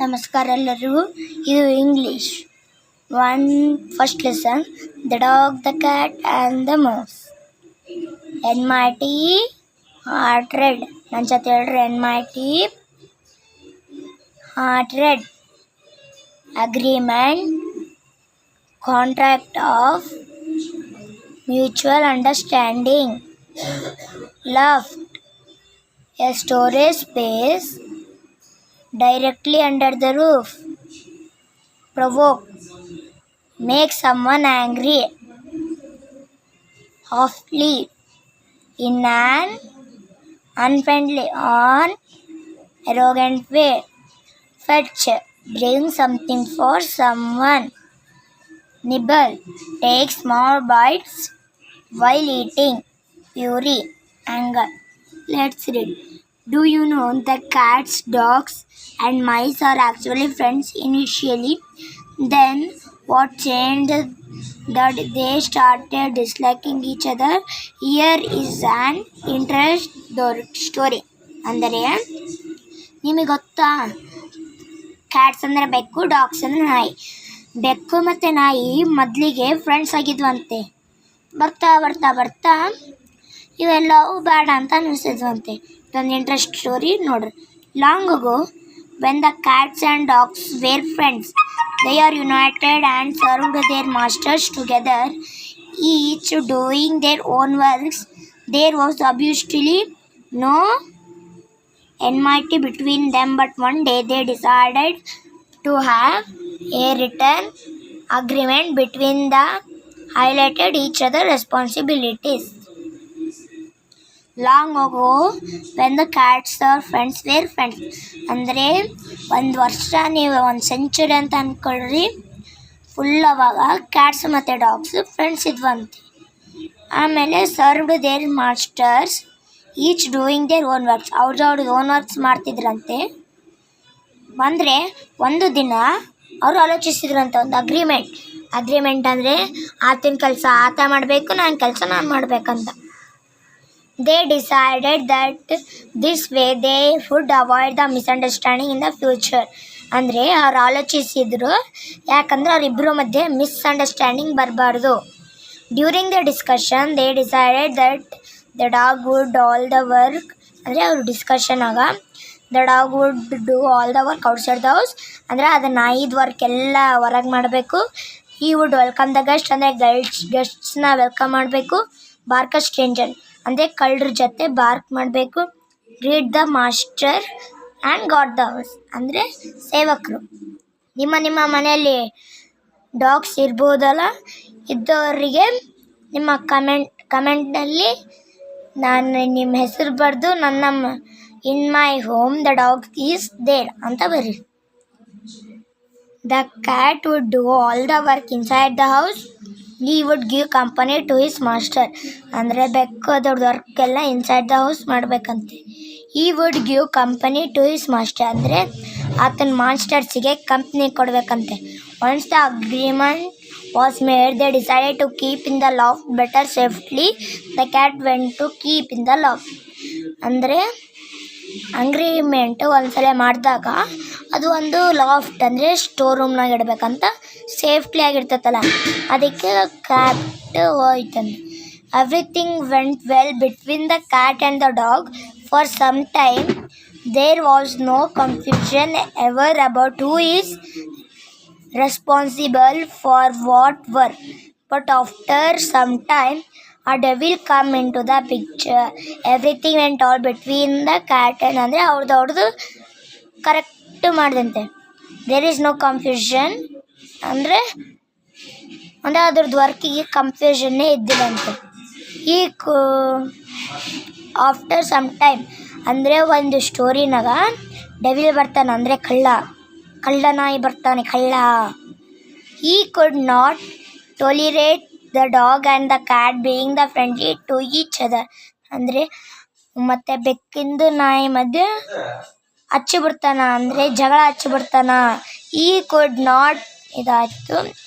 ನಮಸ್ಕಾರ ಎಲ್ಲರಿಗೂ. ಇದು English first lesson, the dog, the cat and the mouse. NMIT heart red. ನನ್ನ ಜೊತೆ ಹೇಳ್ರಿ, NMIT heart red. Agreement, contract of mutual understanding. Left, a storage space directly under the roof. Provoke, make someone angry. Awfully, in an unfriendly or arrogant way. Fetch, bring something for someone. Nibble, take small bites while eating. Fury, anger. Let's read. Do you know that cats, dogs, and mice are actually friends initially? Then what changed that they started disliking each other? Here is an interesting story. ಅಂದರೆ ನಿಮಗೆ ಗೊತ್ತಾ, cats ಅಂದರೆ ಬೆಕ್ಕು, dogs ಅಂದರೆ ನಾಯಿ. ಬೆಕ್ಕು ಮತ್ತು ನಾಯಿ ಮೊದಲಿಗೆ ಫ್ರೆಂಡ್ಸ್ ಆಗಿದ್ವಂತೆ. ಬರ್ತಾ ಬರ್ತಾ ಬರ್ತಾ ಇವೆಲ್ಲವೂ ಬೇಡ ಅಂತ ಅನಿಸಿದ್ವಂತೆ. ಇದೊಂದು ಇಂಟ್ರೆಸ್ಟ್ ಸ್ಟೋರಿ ನೋಡ್ರಿ. Long agro, when the cats and dogs were friends, they are united and served their masters together, each doing their own works. There was obviously no enmity between them, but one day they decided to have a written agreement between them, highlighted each other's responsibilities. Long ago, when the cats are friends were friends. ಅಂದರೆ ಒಂದು ವರ್ಷ, ನೀವು ಒಂದು century ಅಂತ ಅಂದ್ಕೊಳ್ರಿ. Full ಅವಾಗ cats ಮತ್ತು dogs friends ಇದ್ವಂತೆ. ಆಮೇಲೆ served their masters, each doing their own works. ಅವ್ರದ್ದು ಓನ್ ವರ್ಕ್ಸ್ ಮಾಡ್ತಿದ್ರಂತೆ. ಅಂದರೆ ಒಂದು ದಿನ ಅವರು ಆಲೋಚಿಸಿದ್ರಂತೆ ಒಂದು ಅಗ್ರಿಮೆಂಟ್ ಅಂದರೆ ಆತನ ಕೆಲಸ ಆತ ಮಾಡಬೇಕು, ನನ್ನ ಕೆಲಸ ನಾನು ಮಾಡಬೇಕಂತ. They decided that this way they would avoid the misunderstanding in the future. ಅಂದರೆ ಅವ್ರು ಆಲೋಚಿಸಿದ್ರು, ಯಾಕಂದರೆ ಅವರಿಬ್ಬರ ಮಧ್ಯೆ ಮಿಸ್ಅಂಡರ್ಸ್ಟ್ಯಾಂಡಿಂಗ್ ಬರಬಾರ್ದು. During the discussion they decided that the dog would all the work. ಅಂದರೆ ಅವ್ರ ಡಿಸ್ಕಷನ್ ಆಗ the dog would do all the work outside the house. ಅಂದರೆ ಅದು ನಾಯಿದ ವರ್ಕ್ ಎಲ್ಲ ಹೊರಗೆ ಮಾಡಬೇಕು. he would welcome the guest. ಅಂದರೆ ಗೆಸ್ಟ್ಸ್ನ ವೆಲ್ಕಮ್ ಮಾಡಬೇಕು. bark a stranger. ಅಂದರೆ ಕಳ್ಳರ ಜೊತೆ ಬಾರ್ಕ್ ಮಾಡಬೇಕು. Read the master and got the house. ಅಂದರೆ ಸೇವಕರು. ನಿಮ್ಮ ಮನೆಯಲ್ಲಿ ಡಾಗ್ಸ್ ಇರ್ಬೋದಲ್ಲ, ಇದ್ದವರಿಗೆ ನಿಮ್ಮ ಕಮೆಂಟಲ್ಲಿ ನಾನು ನಿಮ್ಮ ಹೆಸರು ಬರೆದು ನನ್ನ in my home the dog is there ಅಂತ ಬರೀ. The cat would do all the work inside the house. he would give company to his master. ಅಂದರೆ ಬೆಕ್ಕು ಅದರದ್ದು ವರ್ಕ್ ಎಲ್ಲ ಇನ್ಸೈಡ್ ದ ಹೌಸ್ ಮಾಡಬೇಕಂತೆ. he would give company to his master ಅಂದರೆ ಆತನ ಮಾಸ್ಟರ್ಸಿಗೆ ಕಂಪ್ನಿ ಕೊಡಬೇಕಂತೆ. once the agreement was made, they decided to keep in the loft better safely. the cat went to keep in the loft. ಅಂದರೆ agreement ಒಂದ್ಸಲ ಮಾಡಿದಾಗ ಅದು ಒಂದು loft ಅಂದರೆ ಸ್ಟೋರ್ ರೂಮ್ನಾಗ ಇಡಬೇಕಂತ, ಸೇಫ್ಟಿ ಆಗಿರ್ತೈತಲ್ಲ, ಅದಕ್ಕೆ ಕ್ಯಾಟ್ ಹೋಯ್ತಂತೆ. Everything went well between the cat and the dog for some time. There was no confusion ever about who is responsible for what work. But after some time a devil come into the picture. Everything went all between the cat and ಅಂದರೆ ಅವ್ರದ್ದು correct ಮಾಡಿದಂತೆ. There is no confusion ಅಂದರೆ ಅದ್ರದ್ದು ವರ್ಕಿಗೆ ಕನ್ಫ್ಯೂಷನ್ನೇ ಇದ್ದಿಲ್ಲಂತೆ. ಈ after some time ಅಂದರೆ ಒಂದು ಸ್ಟೋರಿನಾಗ devil ಬರ್ತಾನೆ, ಅಂದರೆ ಕಳ್ಳ ನಾಯಿ ಬರ್ತಾನೆ, ಕಳ್ಳ. he could not tolerate the dog and the cat being the friendly to each other. ಅಂದರೆ ಮತ್ತು ಬೆಕ್ಕಿಂದು ನಾಯಿ ಮಧ್ಯೆ ಹಚ್ಚಿಬಿಡ್ತಾನ, ಅಂದರೆ ಜಗಳ ಹಚ್ಚಿಬಿಡ್ತಾನ. he could not ಇದಾಯಿತು.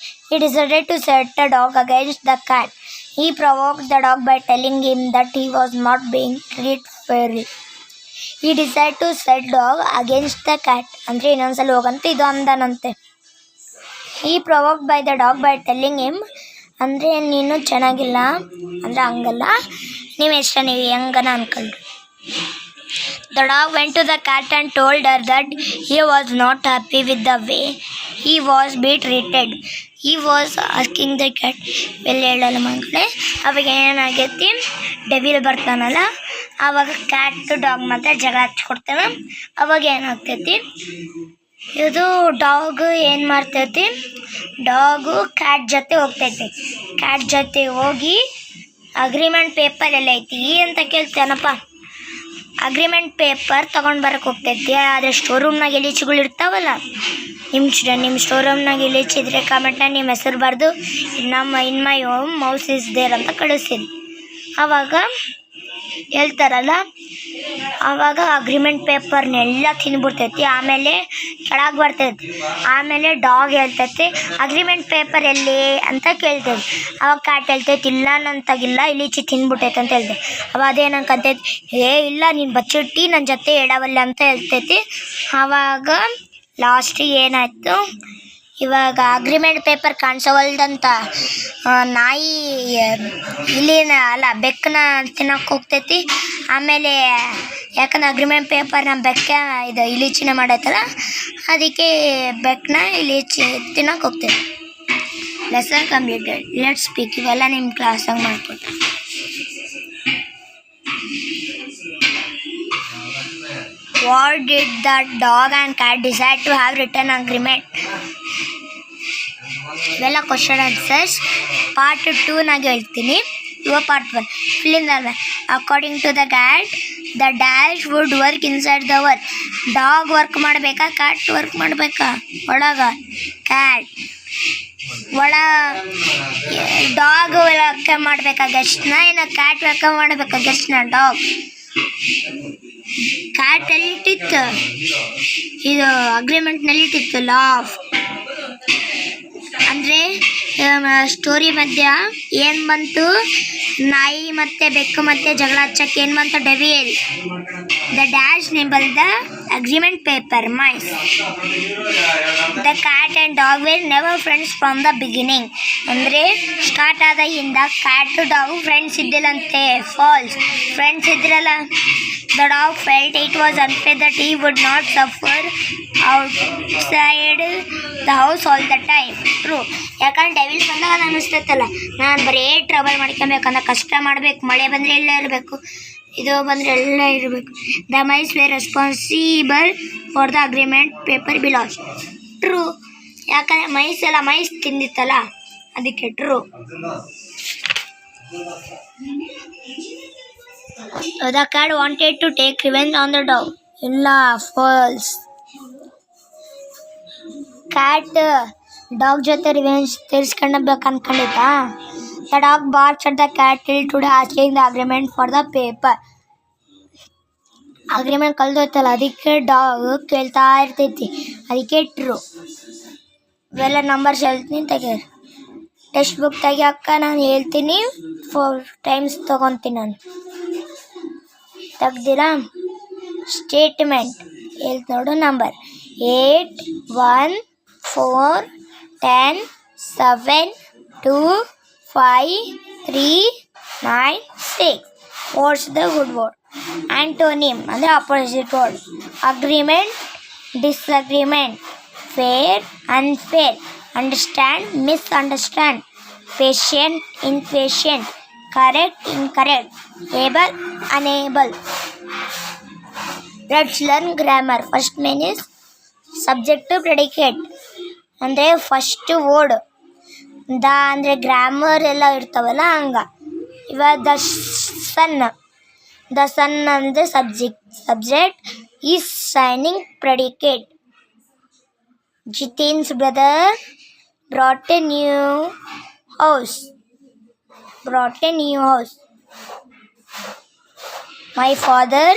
he decided to set the dog against the cat. he provoked the dog by telling him that he was not being treated fairly. He decide to set dog against the cat. ಅಂದರೆ ಇನ್ನೊಂದ್ಸಲ ಹೋಗಂತ ಇದು ಅಂದನಂತೆ. He provoked by the dog by telling him, ಅಂದರೆ ನೀನು ಚೆನ್ನಾಗಿಲ್ಲ ಅಂದರೆ ಹಂಗಲ್ಲ, ನೀವು ನೀವು ಹೆಂಗನ ಅನ್ಕೊಂಡ್ರಿ. The dog went to the cat and told her that he was not happy with the way he was being treated. He was asking the cat, well ಹೇಳಲ್ಲ ಮಕ್ಕಳೇ, ಅವಾಗ ಏನಾಗೈತಿ, ಡೆವಿಲ್ ಬರ್ತಾನಲ್ಲ, ಆವಾಗ ಕ್ಯಾಟ್ ಡಾಗ್ ಮಾತ್ರ ಜಗಳ ಹಚ್ಕೊಡ್ತಾನೆ. ಅವಾಗ ಏನಾಗ್ತೈತಿ, ಇದು ಡಾಗ್ ಏನು ಮಾಡ್ತೈತಿ, ಡಾಗು ಕ್ಯಾಟ್ ಜೊತೆ ಹೋಗ್ತೈತಿ. ಕ್ಯಾಟ್ ಜೊತೆ ಹೋಗಿ ಅಗ್ರಿಮೆಂಟ್ ಪೇಪರ್ ಎಲ್ಲ ಐತಿ ಅಂತ ಕೇಳ್ತಾನಪ್ಪ. ಅಗ್ರಿಮೆಂಟ್ ಪೇಪರ್ ತೊಗೊಂಡು ಬರೋಕ್ಕೆ ಹೋಗ್ತೈತಿ. ಆದರೆ ಸ್ಟೋರೂಮ್ನಾಗ ಎಲೀಚ್ಗಳು ಇರ್ತಾವಲ್ಲ, ನಿಮ್ಮ ಸ್ಟೋರೂಮ್ನಾಗ ಎಲೀಚಿದ್ರೆ ಕಾಮೆಂಟ್ನಾಗ ನಿಮ್ಮ ಹೆಸರು ಬರೆದು in my home mouse is there ಅಂತ ಕಳಿಸ್ತೀನಿ. ಆವಾಗ ಹೇಳ್ತಾರಲ್ಲ, ಆವಾಗ ಅಗ್ರಿಮೆಂಟ್ ಪೇಪರ್ನೆಲ್ಲ ತಿಂದ್ಬಿಡ್ತೈತಿ. ಆಮೇಲೆ ಕೆಳಗೆ ಬರ್ತೈತಿ. ಆಮೇಲೆ ಡಾಗ್ ಹೇಳ್ತೈತಿ, ಅಗ್ರಿಮೆಂಟ್ ಪೇಪರ್ ಎಲ್ಲಿ ಅಂತ ಕೇಳ್ತೈತಿ. ಅವಾಗ ಕ್ಯಾಟ್ ಹೇಳ್ತೈತಿ, ಇಲ್ಲ ನಂತಾಗಿಲ್ಲ, ಇಲೀಚಿ ತಿಂದ್ಬಿಟ್ಟೈತೆ ಅಂತ ಹೇಳ್ತೈತಿ. ಅವಾಗ ಅದೇನಂಕಂತೈತಿ, ಇಲ್ಲ ನೀನು ಬಚ್ಚಿಟ್ಟು ನನ್ನ ಜೊತೆ ಎಡವಲ್ಲ ಅಂತ ಹೇಳ್ತೈತಿ. ಆವಾಗ ಲಾಸ್ಟಿಗೆ ಏನಾಯಿತು, ಇವಾಗ ಅಗ್ರಿಮೆಂಟ್ ಪೇಪರ್ ಕಾಣಿಸವಲ್ದಂತ ನಾಯಿ ಇಲಿನ ಅಲ್ಲ ಬೆಕ್ಕನ ತಿನ್ನೋಕೆ ಹೋಗ್ತೈತಿ. ಆಮೇಲೆ ಯಾಕಂದ್ರೆ ಅಗ್ರಿಮೆಂಟ್ ಪೇಪರ್ನ ಬೆಕ್ಕ ಇದು ಇಲೀಚಿನ ಮಾಡೈತಲ್ಲ, ಅದಕ್ಕೆ ಬೆಕ್ಕನ ಇಲೀಚಿ ತಿನ್ನೋಕೆ ಹೋಗ್ತೈತಿ. Lesson completed. Let's speak. ಇವೆಲ್ಲ ನಿಮ್ಮ ಕ್ಲಾಸಾಗ ಮಾಡ್ಕೊಟ್ಟು. What did the dog and cat decide to have written agreement? ಇವೆಲ್ಲ ಕ್ವಶನ್ ಆನ್ಸರ್ಸ್. ಪಾರ್ಟ್ 2 ನಾಗ ಹೇಳ್ತೀನಿ. ಇವಾಗ part 1 fill the according to the cat the dash would work inside the work. Dog work ಮಾಡಬೇಕಾ, cat work ಮಾಡಬೇಕಾ? ಒಳಗ cat ಒಳ dog welcome ಮಾಡಬೇಕಾ ಗೆಸ್ಟ್ನ, ಏನು ಕ್ಯಾಟ್ ವೆಲ್ಕಮ್ ಮಾಡಬೇಕಾ ಗೆಸ್ಟ್ನ? ಡಾಗ್. ಕ್ಯಾಟ್ ಎಲ್ಲಿಟ್ಟಿತ್ತು, ಇದು ಅಗ್ರಿಮೆಂಟ್ನಲ್ಲಿ ಇಟ್ಟಿತ್ತು ಲಾಫ್. ಅಂದರೆ ಸ್ಟೋರಿ ಮಧ್ಯ ಏನು ಬಂತು, ನಾಯಿ ಮತ್ತು ಬೆಕ್ಕು ಮತ್ತು ಜಗಳ ಹಚ್ಚಕ್ಕೆ ಏನು ಬಂತು, devil. The dash nibble the agreement paper mice. The cat and dog were never friends from the beginning. ಅಂದರೆ ಸ್ಟಾರ್ಟ್ ಆದಾಗಿಂದ ಕ್ಯಾಟು ಡಾಗು ಫ್ರೆಂಡ್ಸ್ ಇದ್ದಿಲ್ಲಂತೆ. ಫಾಲ್ಸ್. ಫ್ರೆಂಡ್ಸ್ ಇದ್ರಲ್ಲ. The dog felt it was unfair that he would not suffer outside the house all the time. True. ಯಾಕಂದ್ರೆ devil ಬಂದಾಗ ಅದು ಅನ್ನಿಸ್ತೈತಲ್ಲ, ನಾನು ಬರೀ trouble ಮಾಡ್ಕೊಬೇಕಂದ್ರೆ ಕಷ್ಟ ಮಾಡಬೇಕು, ಮಳೆ ಬಂದರೆ ಎಲ್ಲ ಇರಬೇಕು, ಇದು ಬಂದರೆ ಎಲ್ಲ ಇರಬೇಕು. The mice were responsible for the agreement paper bylaws. True. ಯಾಕಂದರೆ ಮೈಸ್ ತಿಂದಿತ್ತಲ್ಲ, ಅದಕ್ಕೆ true. The cat wanted to take revenge on the dog. ಇಲ್ಲ, ಫಾಲ್ಸ್. ಕ್ಯಾಟ್ ಡಾಗ್ ಜೊತೆ ರಿವೆಂಜ್ ತೀರಿಸ್ಕೊಂಡಬೇಕು ಅನ್ಕೊಂಡಿತ್ತಾ? The dog barks at the cat till today asking the agreement for the paper. Agreement ಕಳೆದೋಯ್ತಲ್ಲ, ಅದಕ್ಕೆ dog ಕೇಳ್ತಾ ಇರ್ತೈತಿ, ಅದಕ್ಕೆ ಟ್ರೂ. ಇವೆಲ್ಲ ನಂಬರ್ಸ್ ಹೇಳ್ತೀನಿ, ತೆಗೀರಿ. ಟೆಕ್ಸ್ಟ್ ಬುಕ್ ತೆಗಿಯಕ್ಕ ನಾನು ಹೇಳ್ತೀನಿ, 4 ಟೈಮ್ಸ್ ತೊಗೊತೀನಿ ನಾನು. ತೆಗ್ದಿರಾ? ಸ್ಟೇಟ್ಮೆಂಟ್ ಹೇಳ್ತು ನೋಡು. Number 8 1 4 10 7 2 5 3 9 6. What's the good word? Antonym ಅಂದರೆ opposite word. Agreement, disagreement. Fair, unfair. Understand, misunderstand. Patient, inpatient. Correct, incorrect. Able, unable. Let's learn grammar. First main is subject, predicate ಅಂದರೆ first word. The ಅಂದರೆ grammar ಎಲ್ಲ ಇರ್ತಾವಲ್ಲ ಹಂಗೆ. ಇವಾಗ the sun ಅಂದರೆ subject is shining, predicate. Jithin's brother brought a new house. My father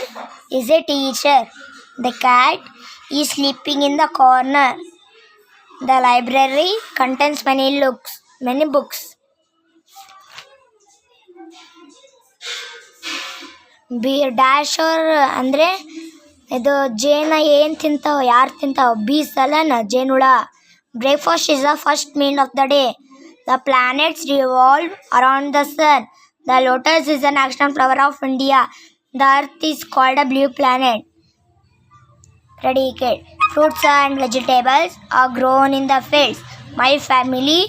is a teacher. The cat is sleeping in the corner. The library contains many books. Dasher ಅಂದರೆ ಇದು ಜೇನ ಏನು ತಿಂತಾವ, ಯಾರು ತಿಂತಾವ? ಬೀಸ್ ಅಲ್ಲನ ಜೇನುಳ. Breakfast is the first meal of the day. The planets revolve around the sun. The lotus is the national flower of India. The earth is called a blue planet. Ready, kid? Fruits and vegetables are grown in the fields. My family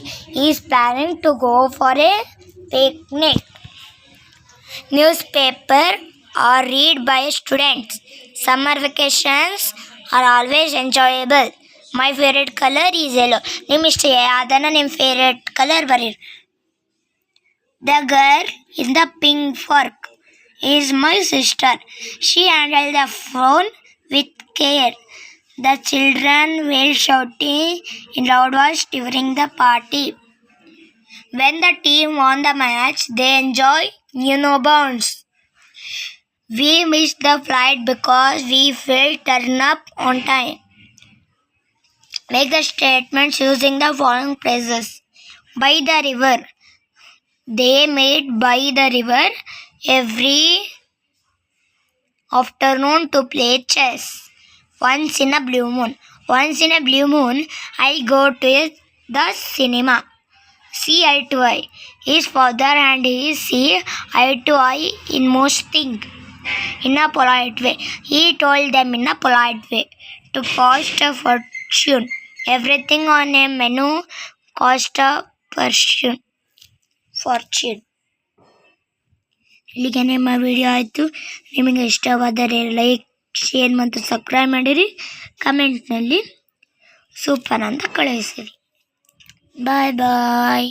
is planning to go for a picnic. Newspaper are read by students. Summer vacations are always enjoyable. My favorite color is yellow. ನಿಮ್ಮ ಇಷ್ಟ ಯಾವ್ದನ್ನ ನಿಮ್ಮ favourite colour ಬರೀರಿ. The girl in the pink frock is my sister. She handled the phone with care. The children were shouting in loud voice during the party. When the team won the match, they enjoy bounds. We missed the flight because we failed turn up on time. Make the statements using the following phrases. By the river. They made by the river every afternoon to play chess. Once in a blue moon. Once in a blue moon, I go to the cinema. See eye to eye. His father and he see eye to eye in most things. In a polite way. He told them in a polite way to cost a fortune. Everything on a menu cost a fortune. ಇಲ್ಲಿಗೆ ನಿಮ್ಮ video ಆಯಿತು. ನಿಮಗೆ ಇಷ್ಟವಾದರೆ like, share ಮತ್ತು subscribe ಮಾಡಿರಿ. ಕಮೆಂಟ್ನಲ್ಲಿ super ಅಂತ ಕಳಿಸಿರಿ. ಬಾಯ್ ಬಾಯ್.